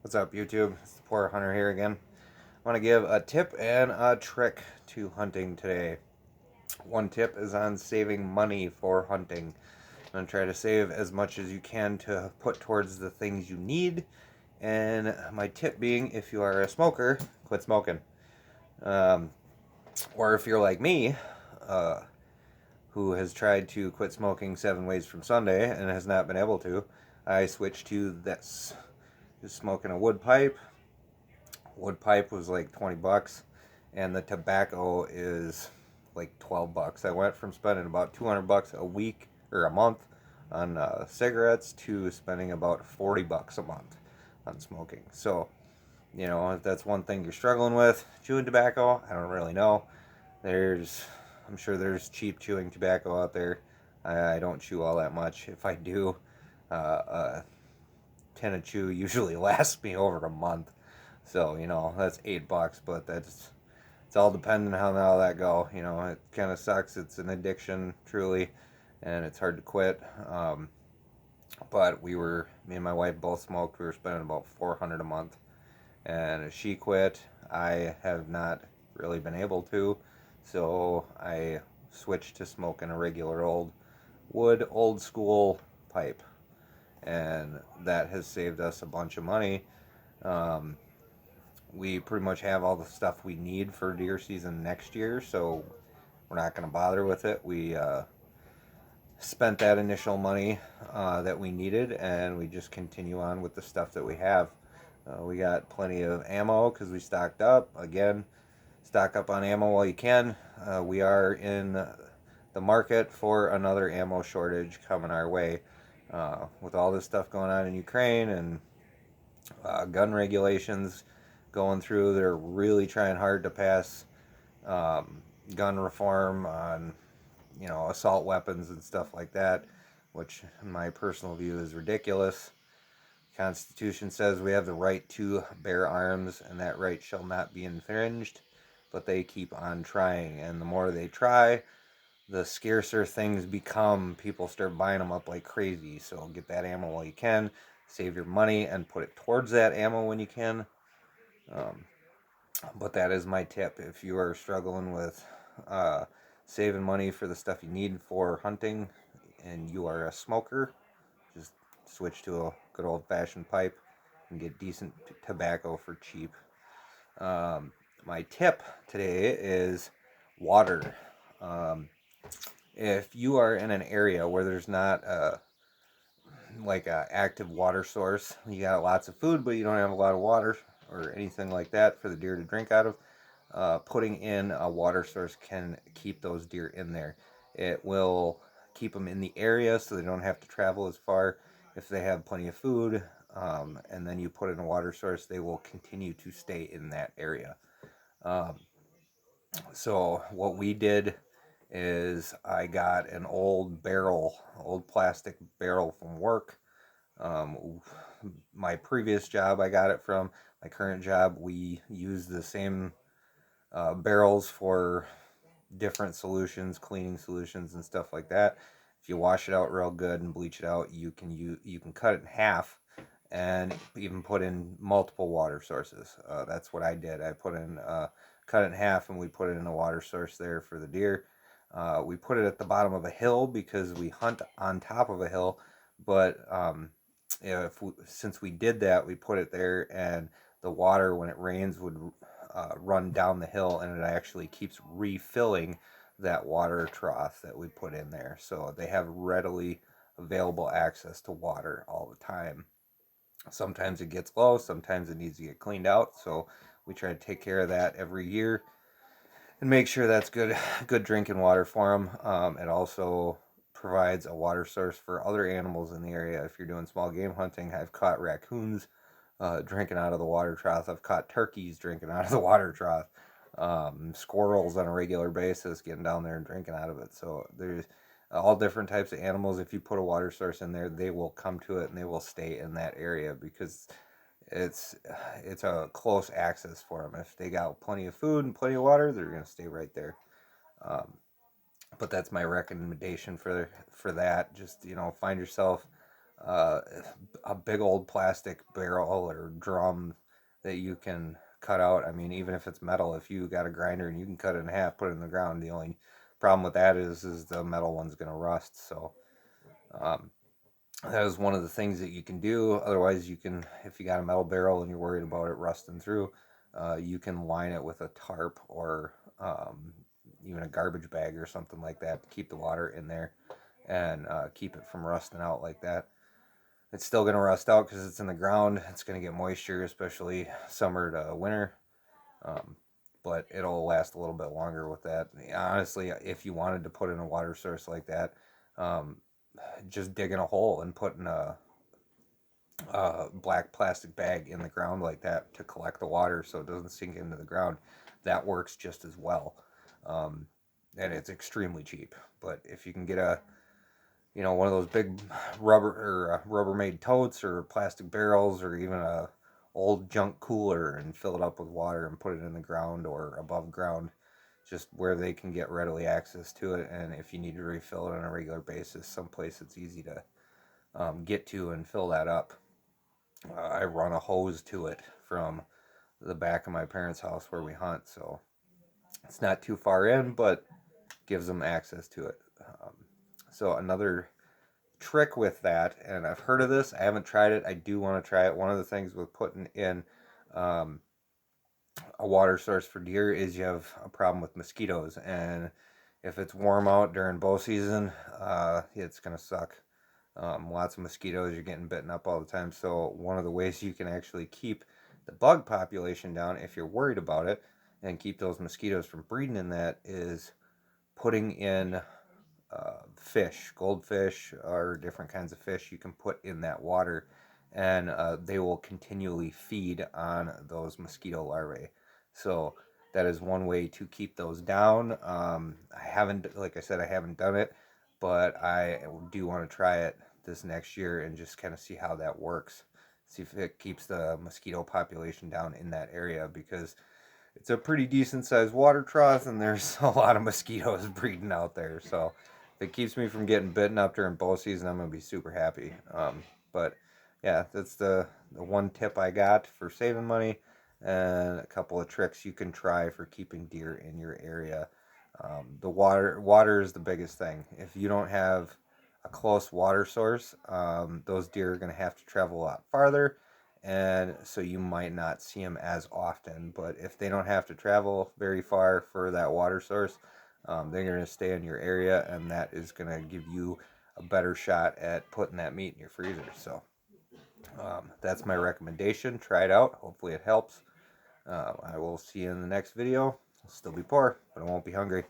What's up, YouTube? It's the Poor Hunter here again. I want to give a tip and a trick to hunting today. One tip is on saving money for hunting. I'm going to try to save as much as you can to put towards the things you need. And my tip being, if you are a smoker, quit smoking. Um, or if you're like me, uh, who has tried to quit smoking 7 ways from Sunday and has not been able to, I switched to this. Just smoking a wood pipe. Wood pipe was like 20 bucks, and the tobacco is like 12 bucks. I went from spending about 200 bucks a week or a month on cigarettes to spending about 40 bucks a month on smoking. So, if that's one thing you're struggling with, chewing tobacco, I don't really know. There's, I'm sure there's cheap chewing tobacco out there. I don't chew all that much. If I do, a tin of chew usually lasts me over a month. So, that's $8, but it's all dependent on how that go. It kind of sucks. It's an addiction, truly, and it's hard to quit. But me and my wife both smoked. We were spending about 400 a month, and if she quit, I have not really been able to. So I switched to smoking a regular old wood, old school pipe, and that has saved us a bunch of money. Um, we pretty much have all the stuff we need for deer season next year, so we're not going to bother with it. We spent that initial money that we needed, and we just continue on with the stuff that we have. We got plenty of ammo because we stocked up. Again, stock up on ammo while you can. We are in the market for another ammo shortage coming our way. With all this stuff going on in Ukraine and gun regulations going through. They're really trying hard to pass um, gun reform on, assault weapons and stuff like that, which, in my personal view, is ridiculous. The Constitution says we have the right to bear arms, and that right shall not be infringed. But they keep on trying, and the more they try, the scarcer things become. People start buying them up like crazy. So get that ammo while you can, save your money, and put it towards that ammo when you can. Um, but that is my tip. If you are struggling with uh, saving money for the stuff you need for hunting and you are a smoker, just switch to a good old fashioned pipe and get decent tobacco for cheap. Um, my tip today is water. Um, if you are in an area where there's not like a active water source, you got lots of food, but you don't have a lot of water or anything like that for the deer to drink out of, putting in a water source can keep those deer in there. It will keep them in the area so they don't have to travel as far. If they have plenty of food, and then you put in a water source, they will continue to stay in that area. Um, so what we did is I got an old plastic barrel from work. Um, my previous job, I got it from. My current job, we use the same barrels for different solutions, cleaning solutions, and stuff like that. If you wash it out real good and bleach it out, you can cut it in half and even put in multiple water sources. That's what I did. I cut it in half, and we put it in a water source there for the deer. We put it at the bottom of a hill because we hunt on top of a hill, but since we did that, we put it there, and the water when it rains would run down the hill, and it actually keeps refilling that water trough that we put in there. So they have readily available access to water all the time. Sometimes it gets low, sometimes it needs to get cleaned out. So we try to take care of that every year and make sure that's good drinking water for them. It also provides a water source for other animals in the area. If you're doing small game hunting, I've caught raccoons drinking out of the water trough. I've caught turkeys drinking out of the water trough. Squirrels on a regular basis getting down there and drinking out of it. So there's all different types of animals. If you put a water source in there, they will come to it and they will stay in that area because it's it's a close access for them. If they got plenty of food and plenty of water, they're gonna stay right there. Um, but that's my recommendation for that. Just find yourself a big old plastic barrel or drum that you can cut out. I mean, even if it's metal, if you got a grinder and you can cut it in half, put it in the ground, the only problem with that is the metal one's going to rust. So um, that is one of the things that you can do. Otherwise, you can, if you got a metal barrel and you're worried about it rusting through, you can line it with a tarp or even a garbage bag or something like that to keep the water in there and keep it from rusting out like that. It's still going to rust out because it's in the ground. It's going to get moisture, especially summer to winter. Um, but it'll last a little bit longer with that. Honestly, if you wanted to put in a water source like that, um, just digging a hole and putting a black plastic bag in the ground like that to collect the water so it doesn't sink into the ground, that works just as well. Um, and it's extremely cheap. But if you can get one of those big rubber or Rubbermaid totes or plastic barrels or even a old junk cooler and fill it up with water and put it in the ground or above ground, just where they can get readily access to it. And if you need to refill it on a regular basis, someplace it's easy to get to and fill that up. I run a hose to it from the back of my parents' house where we hunt, so it's not too far in, but gives them access to it. So another trick with that, and I've heard of this, I haven't tried it, I do want to try it. One of the things with putting in um, a water source for deer is you have a problem with mosquitoes, and if it's warm out during bow season, it's gonna suck. Lots of mosquitoes, you're getting bitten up all the time. So one of the ways you can actually keep the bug population down if you're worried about it and keep those mosquitoes from breeding in that is putting in fish, goldfish, or different kinds of fish you can put in that water, and they will continually feed on those mosquito larvae. So that is one way to keep those down. I haven't, like I said, I haven't done it, but I do want to try it this next year and just kind of see how that works. See if it keeps the mosquito population down in that area, because it's a pretty decent sized water trough and there's a lot of mosquitoes breeding out there. So if it keeps me from getting bitten up during bow season, I'm gonna be super happy. But yeah, that's the one tip I got for saving money, and a couple of tricks you can try for keeping deer in your area. The water is the biggest thing. If you don't have a close water source, those deer are going to have to travel a lot farther, and so you might not see them as often. But if they don't have to travel very far for that water source, they're going to stay in your area, and that is going to give you a better shot at putting that meat in your freezer. So that's my recommendation. Try it out. Hopefully it helps. I will see you in the next video. I'll still be poor, but I won't be hungry.